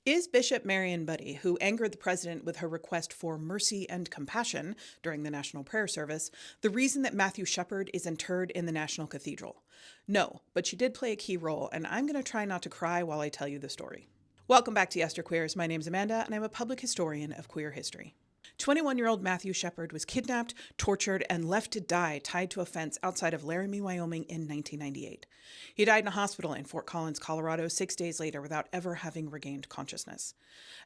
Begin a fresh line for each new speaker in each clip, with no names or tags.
Is Bishop Mariann Budde, who angered the president with her request for mercy and compassion during the National Prayer Service, the reason that Matthew Shepard is interred in the National Cathedral? No, but she did play a key role, and I'm going to try not to cry while I tell you the story. Welcome back to Yesterqueers. My name's Amanda, and I'm a public historian of queer history. 21-year-old Matthew Shepard was kidnapped, tortured, and left to die tied to a fence outside of Laramie, Wyoming in 1998. He died in a hospital in Fort Collins, Colorado, 6 days later without ever having regained consciousness.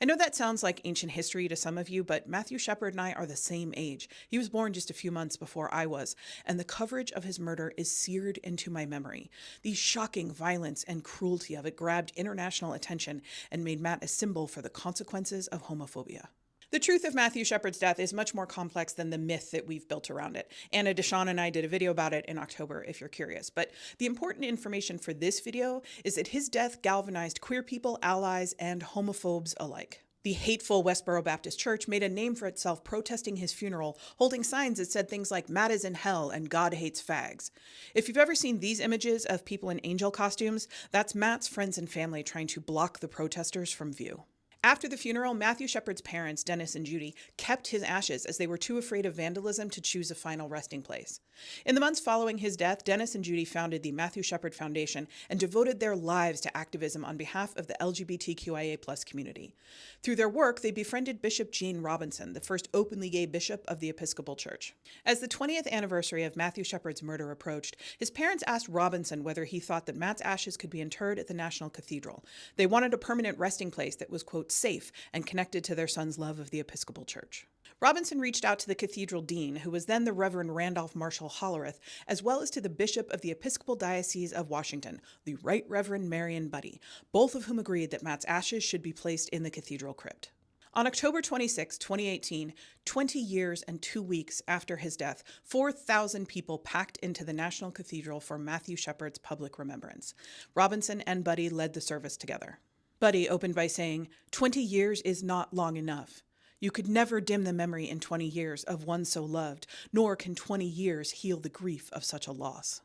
I know that sounds like ancient history to some of you, but Matthew Shepard and I are the same age. He was born just a few months before I was, and the coverage of his murder is seared into my memory. The shocking violence and cruelty of it grabbed international attention and made Matt a symbol for the consequences of homophobia. The truth of Matthew Shepard's death is much more complex than the myth that we've built around it. Anna Deshawn and I did a video about it in October, if you're curious. But the important information for this video is that his death galvanized queer people, allies, and homophobes alike. The hateful Westboro Baptist Church made a name for itself protesting his funeral, holding signs that said things like "Matt is in hell" and "God hates fags." If you've ever seen these images of people in angel costumes, that's Matt's friends and family trying to block the protesters from view. After the funeral, Matthew Shepard's parents, Dennis and Judy, kept his ashes as they were too afraid of vandalism to choose a final resting place. In the months following his death, Dennis and Judy founded the Matthew Shepard Foundation and devoted their lives to activism on behalf of the LGBTQIA+ community. Through their work, they befriended Bishop Gene Robinson, the first openly gay bishop of the Episcopal Church. As the 20th anniversary of Matthew Shepard's murder approached, his parents asked Robinson whether he thought that Matt's ashes could be interred at the National Cathedral. They wanted a permanent resting place that was, quote, safe and connected to their son's love of the Episcopal Church. Robinson reached out to the cathedral dean, who was then the Reverend Randolph Marshall Hollerith, as well as to the Bishop of the Episcopal Diocese of Washington, the Right Reverend Mariann Budde, both of whom agreed that Matt's ashes should be placed in the cathedral crypt. On October 26, 2018, 20 years and 2 weeks after his death, 4,000 people packed into the National Cathedral for Matthew Shepard's public remembrance. Robinson and Budde led the service together. Budde opened by saying, "20 years is not long enough. You could never dim the memory in 20 years of one so loved, nor can 20 years heal the grief of such a loss."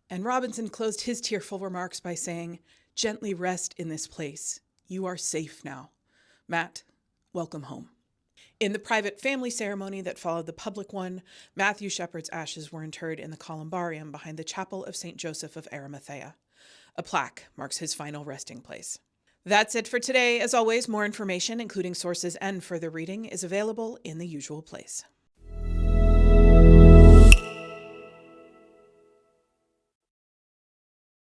And Robinson closed his tearful remarks by saying, "Gently rest in this place. You are safe now. Matt, welcome home." In the private family ceremony that followed the public one, Matthew Shepard's ashes were interred in the columbarium behind the Chapel of St. Joseph of Arimathea. A plaque marks his final resting place. That's it for today. As always, more information, including sources and further reading, is available in the usual place.